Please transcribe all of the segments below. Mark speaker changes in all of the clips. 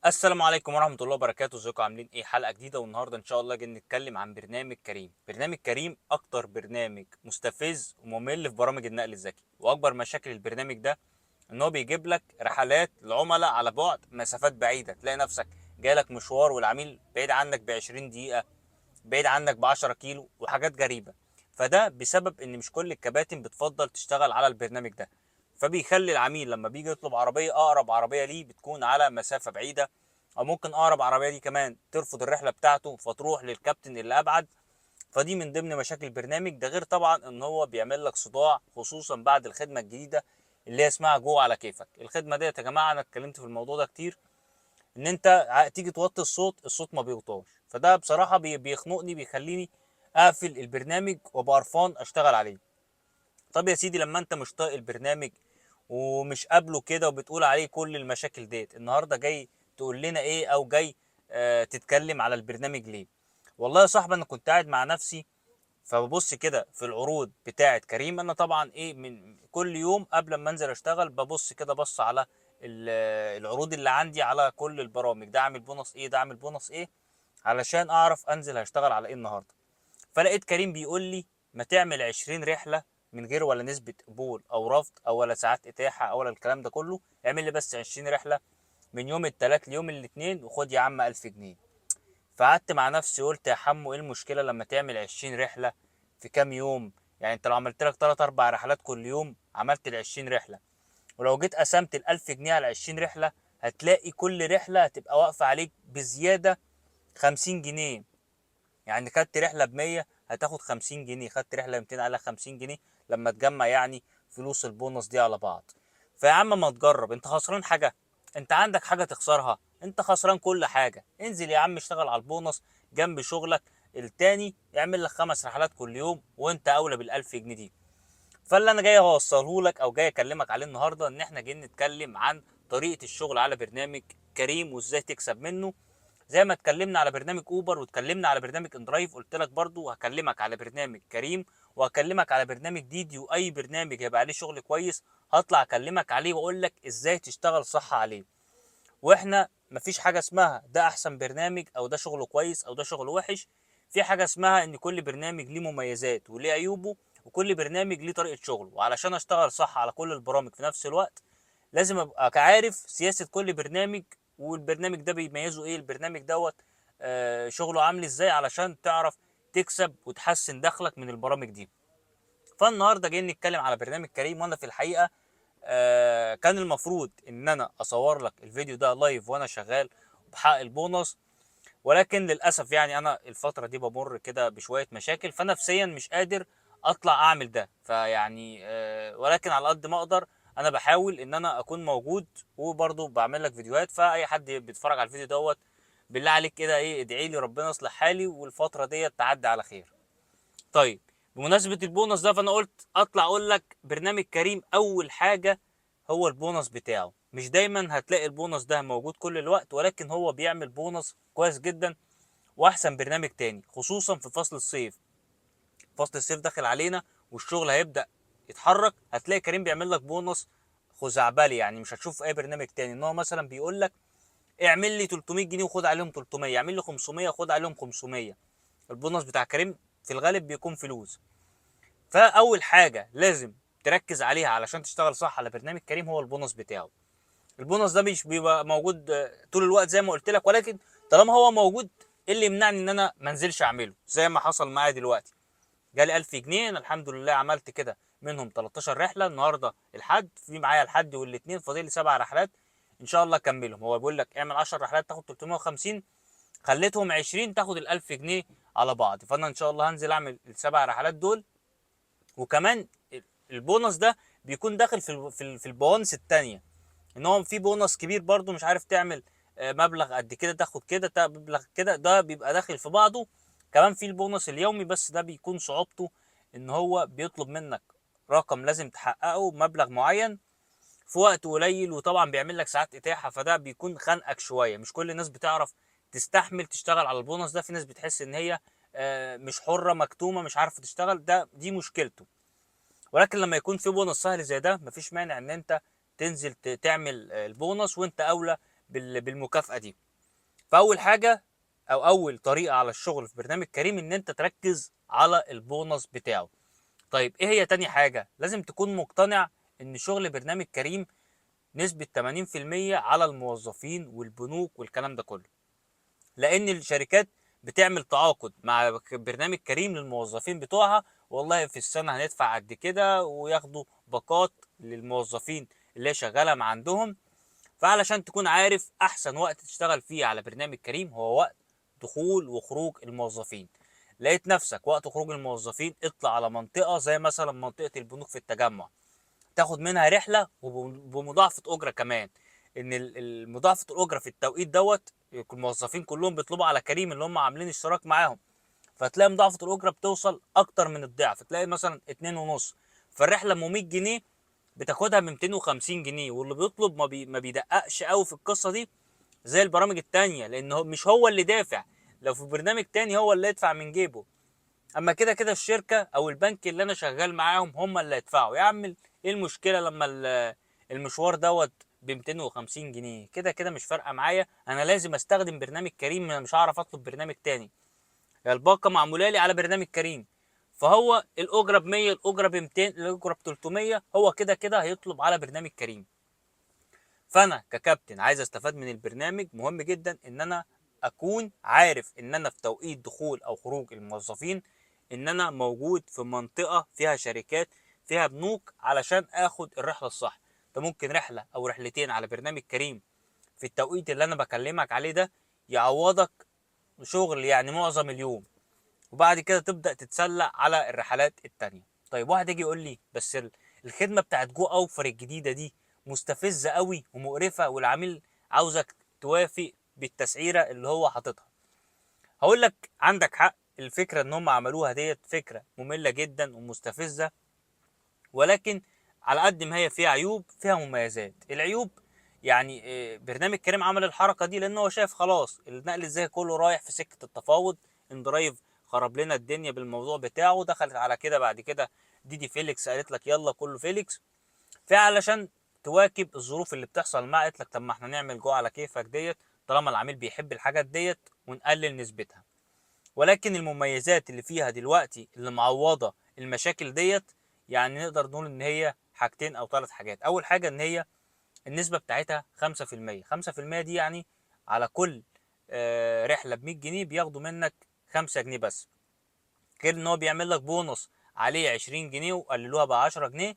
Speaker 1: السلام عليكم ورحمة الله وبركاته، ازيكم عاملين ايه؟ حلقة جديدة، والنهاردة ان شاء الله جاي نتكلم عن برنامج كريم. برنامج كريم اكتر برنامج مستفز وممل في برامج النقل الذكي، واكبر مشاكل البرنامج ده ان هو بيجيب لك رحلات العملاء على بعد مسافات بعيدة. تلاقي نفسك جالك مشوار والعميل بعيد عنك ب 20 دقيقة، بعيد عنك ب 10 كيلو، وحاجات غريبة. فده بسبب ان مش كل الكباتن بتفضل تشتغل على البرنامج ده، فبيخلي العميل لما بيجي يطلب عربية، اقرب عربية ليه بتكون على مسافة بعيدة، او ممكن اقرب عربيه دي كمان ترفض الرحله بتاعته فتروح للكابتن اللي ابعد. فدي من ضمن مشاكل البرنامج ده، غير طبعا ان هو بيعمل لك صداع، خصوصا بعد الخدمه الجديده اللي هي اسمها جو على كيفك. الخدمه ديت يا جماعه انا اتكلمت في الموضوع ده كتير، ان انت تيجي توطي الصوت ما بيوطاش. فده بصراحه بيخنقني، بيخليني اقفل البرنامج وابقى قرفان اشتغل عليه. طب يا سيدي، لما انت مش طايق البرنامج ومش قابله كده وبتقول عليه كل المشاكل ديت، النهارده جاي تقول لنا ايه؟ او جاي تتكلم على البرنامج ليه؟ والله يا صاحبي انا كنت قاعد مع نفسي، فببص كده في العروض بتاعه كريم. انا طبعا ايه، من كل يوم قبل ما انزل اشتغل ببص كده، بص على العروض اللي عندي على كل البرامج، ده عامل بونص ايه، ده عامل بونص ايه، علشان اعرف انزل هشتغل على ايه النهارده. فلقيت كريم بيقول لي ما تعمل 20 رحله من غير ولا نسبه قبول او رفض او ولا ساعات اتاحه او ولا الكلام ده كله، اعمل لي بس 20 رحله من يوم الثلاث ليوم الاثنين وخد يا عم 1000 جنيه. فقعدت مع نفسي قلت يا حمو، ايه المشكله لما تعمل 20 رحله في كام يوم؟ يعني انت لو عملت لك 3 4 رحلات كل يوم عملت ال 20 رحله، ولو جيت قسمت ال 1000 جنيه على 20 رحله هتلاقي كل رحله هتبقى واقفه عليك بزياده 50 جنيه. يعني خدت رحله ب 100 هتاخد 50 جنيه، خدت رحله 200 على 50 جنيه لما تجمع يعني فلوس البونص دي على بعض. فيا عم ما تجرب، انت خسران حاجه؟ انت عندك حاجه تخسرها؟ انت خسران كل حاجه. انزل يا عم اشتغل على البونص جنب شغلك التاني، اعمل لك 5 رحلات كل يوم وانت اولى بالالف جنيه دي. فاللي انا جاي اوصله لك او جاي اكلمك عليه النهارده، ان احنا جايين نتكلم عن طريقه الشغل على برنامج كريم وازاي تكسب منه. زي ما اتكلمنا على برنامج اوبر واتكلمنا على برنامج اندرايف، قلت لك برضو هكلمك على برنامج كريم، وهكلمك على برنامج ديدي، واي برنامج هيبقى عليه شغل كويس هطلع اكلمك عليه واقول لك ازاي تشتغل صح عليه. واحنا مفيش حاجه اسمها ده احسن برنامج او ده شغله كويس او ده شغله وحش. في حاجه اسمها ان كل برنامج ليه مميزات وليه عيوبه، وكل برنامج ليه طريقه شغله. وعلشان اشتغل صح على كل البرامج في نفس الوقت لازم ابقى عارف سياسه كل برنامج، والبرنامج ده بيميزه ايه، البرنامج دوت شغله عامل ازاي، علشان تعرف تكسب وتحسن دخلك من البرامج دي. فالنهارده جايين نتكلم على برنامج كريم، وانا في الحقيقه كان المفروض ان انا اصور لك الفيديو ده لايف وانا شغال بحقق البونص، ولكن للاسف يعني انا الفتره دي بمر كده بشويه مشاكل، فنفسيا مش قادر اطلع اعمل ده. فيعني ولكن على قد ما اقدر انا بحاول ان انا اكون موجود، وبرضه بعمل لك فيديوهات. فاي حد بيتفرج على الفيديو دوت بالله عليك كده ايه، ادعي لي ربنا يصلح حالي والفتره ديت تعدي على خير. طيب، بمناسبة البونص ده فأنا قلت أطلع أقول لك برنامج كريم. أول حاجة هو البونص بتاعه، مش دايما هتلاقي البونص ده موجود كل الوقت، ولكن هو بيعمل بونص كويس جدا وأحسن برنامج تاني، خصوصا في فصل الصيف. فصل الصيف داخل علينا والشغل هيبدأ يتحرك، هتلاقي كريم بيعمل لك بونص خزعبلي. يعني مش هتشوف في أي برنامج تاني إن هو مثلا بيقول لك اعمل لي 300 جنيه وخد عليهم 300، اعمل لي 500 وخد عليهم 500. البونص بتاع كريم في الغالب بيكون فلوس. فاول حاجه لازم تركز عليها علشان تشتغل صح على برنامج كريم هو البونص بتاعه. البونص ده مش بيبقى موجود طول الوقت زي ما قلت لك، ولكن طالما هو موجود ايه اللي يمنعني ان انا ما انزلش اعمله؟ زي ما حصل معايا دلوقتي، جالي 1000 جنيه، انا الحمد لله عملت كده منهم 13 رحله. النهارده الحد في معايا الحد والاثنين فاضل لي 7 رحلات ان شاء الله اكملهم. هو بيقول لك اعمل 10 رحلات تاخد 350، خليتهم 20 تاخد ال 1000 جنيه على بعض. فانا ان شاء الله هنزل اعمل ال7 رحلات دول. وكمان البونص ده بيكون داخل في البونص التانية، ان هو في بونص كبير برضو، مش عارف تعمل مبلغ قد كده تاخد كده مبلغ كده، ده بيبقى داخل في بعضه. كمان في البونص اليومي، بس ده بيكون صعوبته ان هو بيطلب منك رقم لازم تحققه مبلغ معين في وقت قليل، وطبعا بيعمل لك ساعات اتاحه، فده بيكون خانقك شويه. مش كل الناس بتعرف تستحمل تشتغل على البونص ده، في ناس بتحس ان هي مش حره مكتومه مش عارفه تشتغل، دي مشكلته. ولكن لما يكون في بونص سهل زي ده مفيش مانع ان انت تنزل تعمل البونص، وانت اولى بالمكافأة دي. فاول حاجة او اول طريقة على الشغل في برنامج كريم ان انت تركز على البونص بتاعه. طيب ايه هي تاني حاجة؟ لازم تكون مقتنع ان شغل برنامج كريم نسبة 80% على الموظفين والبنوك والكلام ده كله، لان الشركات بتعمل تعاقد مع برنامج كريم للموظفين بتوعها، والله في السنة هندفع قد كده، وياخدوا باقات للموظفين اللي هي شغالة مع عندهم. فعلشان تكون عارف احسن وقت تشتغل فيه على برنامج كريم هو وقت دخول وخروج الموظفين. لقيت نفسك وقت خروج الموظفين اطلع على منطقة زي مثلا منطقة البنوك في التجمع، تاخد منها رحله وبمضاعفه اجره كمان. ان مضاعفه الاجره في التوقيت دوت الموظفين كلهم بيطلبوا على كريم اللي هم عاملين اشتراك معاهم، فتلاقي مضاعفه الاجره بتوصل اكتر من الضعف، تلاقي مثلا 2.5. فالرحله ام 100 جنيه بتاخدها ب 250 جنيه. واللي بيطلب ما بيدققش قوي في القصه دي زي البرامج التانية، لان هو مش هو اللي دافع. لو في برنامج تاني هو اللي يدفع من جيبه، اما كده كده الشركه او البنك اللي انا شغال معاهم هم اللي يدفعوا. يا عم ايه المشكله لما المشوار دوت ب 250 جنيه؟ كده كده مش فارقه معايا، انا لازم استخدم برنامج كريم، انا مش هعرف اطلب برنامج تاني. الباقه معموله لي على برنامج كريم، فهو الاجره ب 100، الاجره ب 200، الاجره ب 300، هو كده كده هيطلب على برنامج كريم. فانا ككابتن عايز استفاد من البرنامج، مهم جدا ان انا اكون عارف ان انا في توقيت دخول او خروج الموظفين ان انا موجود في منطقة فيها شركات فيها بنوك علشان اخد الرحلة الصح. ده ممكن رحلة او رحلتين على برنامج كريم في التوقيت اللي انا بكلمك عليه ده يعوضك شغل يعني معظم اليوم، وبعد كده تبدأ تتسلى على الرحلات التانية. طيب واحد يجي يقول لي بس الخدمة بتاعت جو اوفر الجديدة دي مستفزة قوي ومقرفة، والعميل عاوزك توافق بالتسعيرة اللي هو حاططها. هقول لك عندك حق، الفكرة ان هم عملوها ديت فكرة مملة جدا ومستفزة، ولكن على قد ما هي فيها عيوب فيها مميزات. العيوب يعني برنامج كريم عمل الحركه دي لان هو شايف خلاص النقل الذكي كله رايح في سكه التفاوض. اندرايف خرب لنا الدنيا بالموضوع بتاعه، دخلت على كده بعد كده ديدي فيليكس قالت لك يلا كله فيليكس. فعلشان تواكب الظروف اللي بتحصل معاه قالت لك طب ما احنا نعمل جو على كيفك ديت طالما العميل بيحب الحاجات ديت ونقلل نسبتها. ولكن المميزات اللي فيها دلوقتي اللي معوضة المشاكل ديت، يعني نقدر نقول ان هي حاجتين او 3 حاجات. اول حاجة ان هي النسبة بتاعتها 5%. 5% دي يعني على كل رحلة ب100 جنيه بياخدوا منك 5 جنيه بس، غير ان هو بيعمل لك بونص عليه 20 جنيه وقللوها بقى 10 جنيه.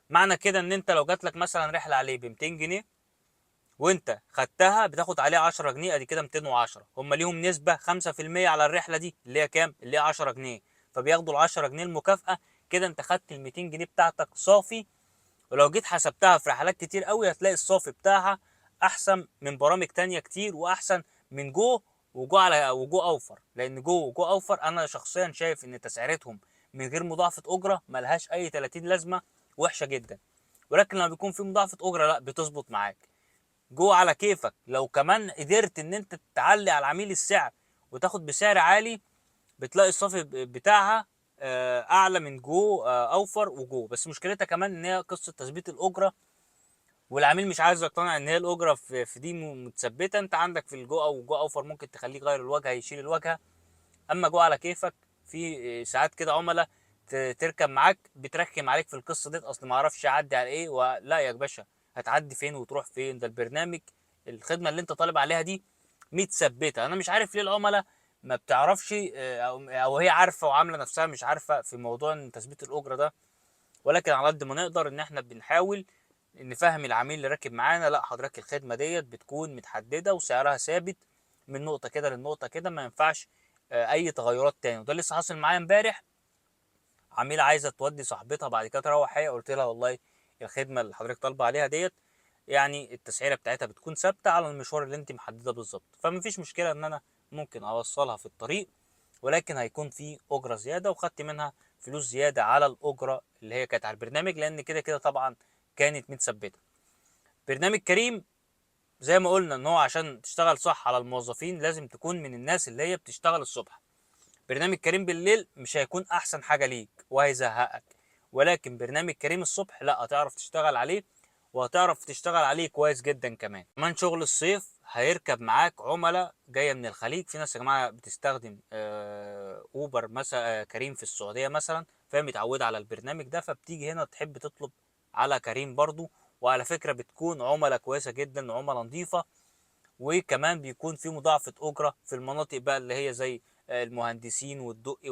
Speaker 1: معنى كده ان انت لو جات لك مثلا رحلة عليه ب 200 جنيه وانت خدتها بتاخد عليها 10 جنيه، ادي كده 210. هم ليهم نسبة 5% على الرحلة دي اللي هي كام؟ اللي هي 10 جنيه. فبياخدوا ال 10 جنيه المكافأة. كده انت خدت ال 200 جنيه بتاعتك صافي. ولو جيت حسبتها في رحلات كتير قوي هتلاقي الصافي بتاعها احسن من برامج تانية كتير، واحسن من جو وجو اوفر. لان جو وجو اوفر انا شخصيا شايف ان تسعيرتهم من غير مضاعفة اجرة ملهاش اي 30 لازمة، وحشة جدا. ولكن لما بيكون في مضاعفة اجرة لا بتظبط معاك. جوه على كيفك، لو كمان قدرت ان انت تعلي على العميل السعر وتاخد بسعر عالي بتلاقي الصافي بتاعها اعلى من جو اوفر وجو. بس مشكلتها كمان ان هي قصه تثبيت الاجره، والعميل مش عايز يقتنع ان هي الاجره في دي متثبته. انت عندك في الجو او جو اوفر ممكن تخليه يغير الواجهه يشيل الواجهه، اما جو على كيفك في ساعات كده عملاء تركب معاك بترخم عليك في القصه دي، اصل ما اعرفش اعدي على ايه ولا يا باشا هتعدي فين وتروح فين؟ ده البرنامج الخدمه اللي انت طالب عليها دي متثبته. انا مش عارف ليه العملاء ما بتعرفش او هي عارفه وعامله نفسها مش عارفه في موضوع ان تثبيت الاجره ده. ولكن على قد ما نقدر ان احنا بنحاول نفهم العميل اللي راكب معانا لا حضرتك الخدمه ديت بتكون متحدده وسعرها ثابت من نقطه كده للنقطه كده، ما ينفعش اي تغيرات تاني. وده لسه حاصل معايا امبارح، عميله عايزه تودي صاحبتها بعد كده تروح هي، قلت لها والله الخدمه اللي حضرتك طالبه عليها ديت يعني التسعيره بتاعتها بتكون ثابته على المشوار اللي انت محدده بالظبط، فمفيش مشكله ان انا ممكن اوصلها في الطريق، ولكن هيكون في اجره زياده وخدت منها فلوس زياده على الاجره اللي هي كانت على البرنامج، لان كده كده طبعا كانت متثبته. برنامج كريم زي ما قلنا ان هو عشان تشتغل صح على الموظفين لازم تكون من الناس اللي هي بتشتغل الصبح. برنامج كريم بالليل مش هيكون احسن حاجه ليك وهيزهقك، ولكن برنامج كريم الصبح لا هتعرف تشتغل عليه، وهتعرف تشتغل عليه كويس جدا. كمان شغل الصيف هيركب معاك عملاء جايه من الخليج. في ناس يا جماعه بتستخدم اوبر مثلا، كريم في السعوديه مثلا، فهي متعوده على البرنامج ده، فبتيجي هنا تحب تطلب على كريم برضو. وعلى فكره بتكون عملاء كويسه جدا، عملاء نظيفه. وكمان بيكون في مضاعفه اجره في المناطق بقى اللي هي زي المهندسين والدقي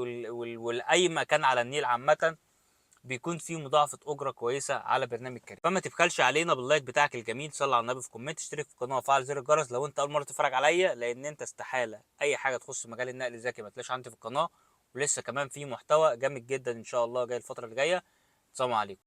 Speaker 1: واي مكان على النيل عامه، بيكون في مضاعفة أجرة كويسة على برنامج كريم. فما تبخلش علينا باللايك بتاعك الجميل، صلي على النبي في كومنت، اشترك في القناة وفعل زر الجرس لو انت أول مرة تتفرج عليا، لأن انت استحالة أي حاجة تخص مجال النقل الذكي ما تلاقيش عندي في القناة. ولسه كمان في محتوى جامد جدا إن شاء الله جاي الفترة اللي جاية. سلام عليكم.